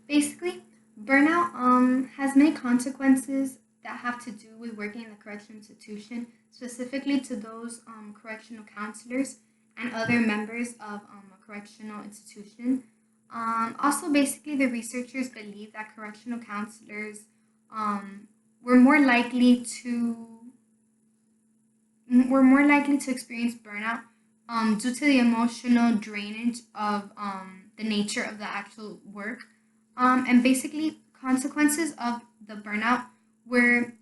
Basically, burnout has many consequences that have to do with working in the correctional institution, specifically to those correctional counselors and other members of a correctional institution. Also, basically, the researchers believe that correctional counselors um, were more likely to were more likely to experience burnout due to the emotional drainage of the nature of the actual work. And basically, consequences of the burnout were,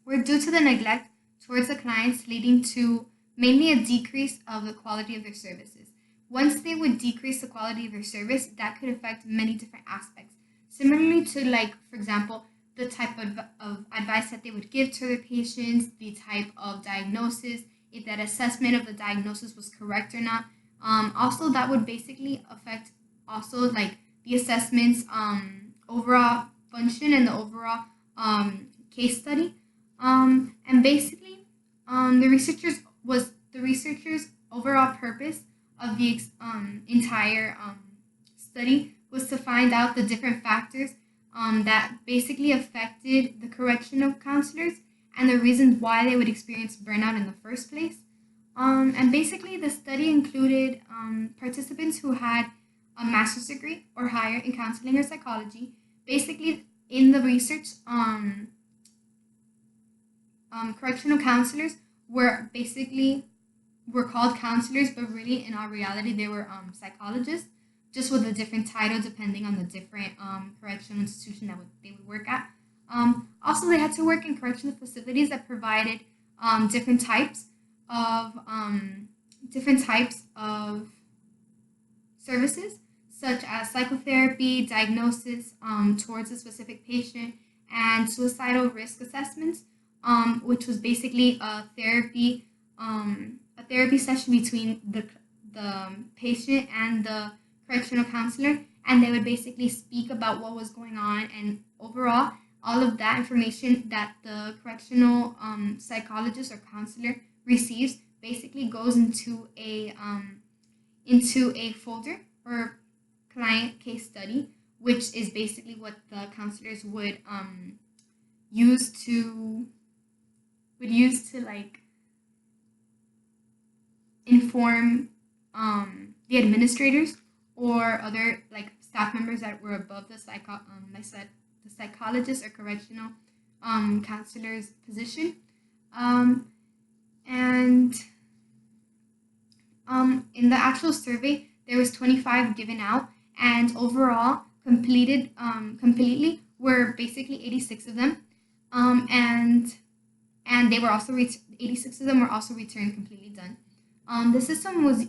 were due to the neglect towards the clients, leading to mainly a decrease of the quality of their services. Once they would decrease the quality of their service, that could affect many different aspects. Similarly to, like, for example, the type of advice that they would give to their patients, the type of diagnosis, if that assessment of the diagnosis was correct or not. Also, that would basically affect also like the assessment's overall function and the overall case study. And basically, the researchers' overall purpose of the entire study was to find out the different factors that basically affected the correctional counselors and the reasons why they would experience burnout in the first place. And basically, the study included participants who had a master's degree or higher in counseling or psychology. Basically, in the research, correctional counselors were called counselors, but really, in all reality, they were psychologists, just with a different title depending on the different correctional institution that they would work at. Also, they had to work in correctional facilities that provided different types of services, such as psychotherapy, diagnosis towards a specific patient, and suicidal risk assessments, which was basically a therapy session between the patient and the correctional counselor, and they would basically speak about what was going on, and overall, all of that information that the correctional psychologist or counselor receives basically goes into a folder or client case study, which is basically what the counselors use to like inform the administrators or other like staff members that were above the psychologist or correctional counselor's position. And In the actual survey, there was 25 given out, and overall completed completely were basically 86 of them, and they were also 86 of them were also returned completely done. The system was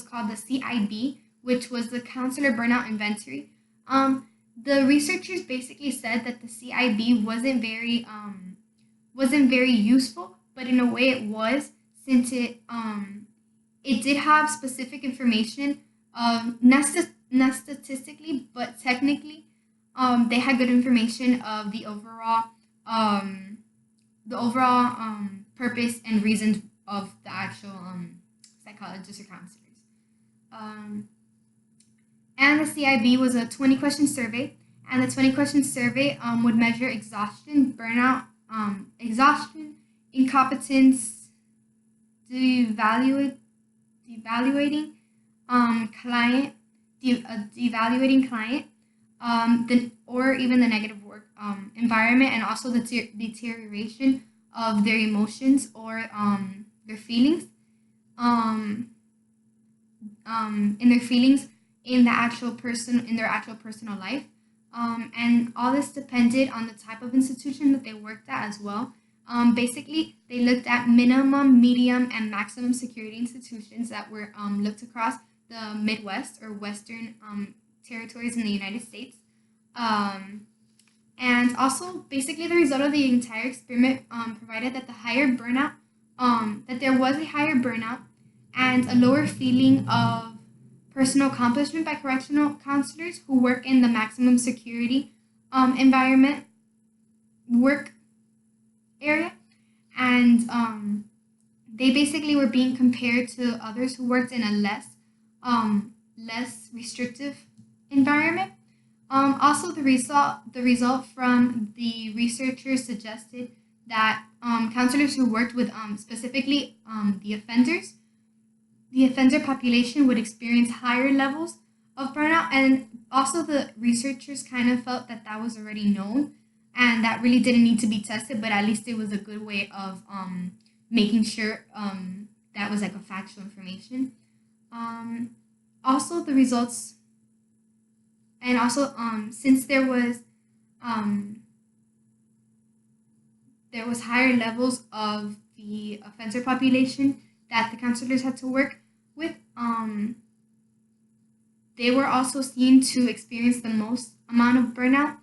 called the CIB, which was the Counselor Burnout Inventory. The researchers basically said that the CIB wasn't very useful, but in a way it was, since it did have specific information, not statistically, but technically, they had good information of the overall purpose and reasons of the actual psychologists or counselors. Um, and the CIB was a 20-question survey, and the 20-question survey would measure exhaustion, burnout, exhaustion, incompetence, devaluate, devaluating client, devaluating client, or even the negative work environment, and also the deterioration of their emotions or their feelings, um, in their feelings in their actual personal life. And all this depended on the type of institution that they worked at as well. Basically, they looked at minimum, medium, and maximum security institutions that were looked across the Midwest or Western territories in the United States. And also, basically, the result of the entire experiment provided that that there was a higher burnout and a lower feeling of personal accomplishment by correctional counselors who work in the maximum security environment work area, and they basically were being compared to others who worked in a less restrictive environment. Also, the result from the researchers suggested that counselors who worked with specifically the offender population would experience higher levels of burnout, and also the researchers kind of felt that that was already known, and that really didn't need to be tested, but at least it was a good way of making sure that was like a factual information. Um, Also, the results, and also since um, there was higher levels of the offender population that the counselors had to work with. They were also seen to experience the most amount of burnout.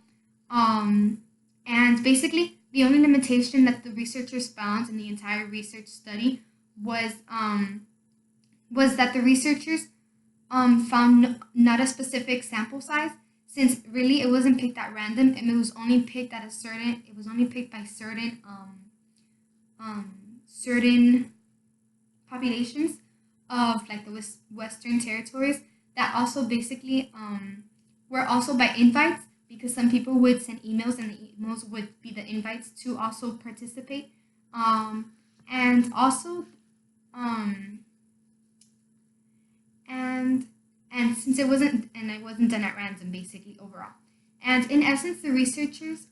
Um, and basically, the only limitation that the researchers found in the entire research study was was that the researchers found not a specific sample size, since really it wasn't picked at random, and it was only picked by certain populations of like the Western territories that also basically were also by invites, because some people would send emails and the emails would be the invites to also participate. Um, and also um, and since it wasn't done at random basically overall. And in essence, the researchers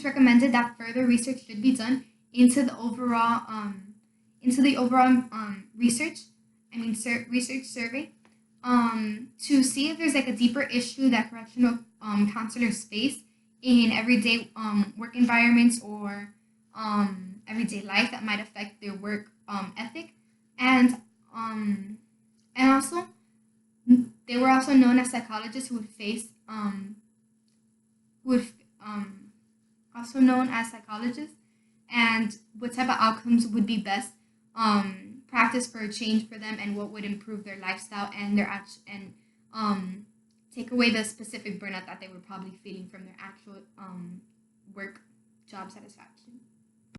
recommended that further research should be done into the overall research, research survey, to see if there's like a deeper issue that correctional counselors face in everyday work environments or everyday life that might affect their work ethic, and um, and also they were also known as psychologists who would also known as psychologists, and what type of outcomes would be best practice for a change for them, and what would improve their lifestyle and um, take away the specific burnout that they were probably feeling from their actual work job satisfaction.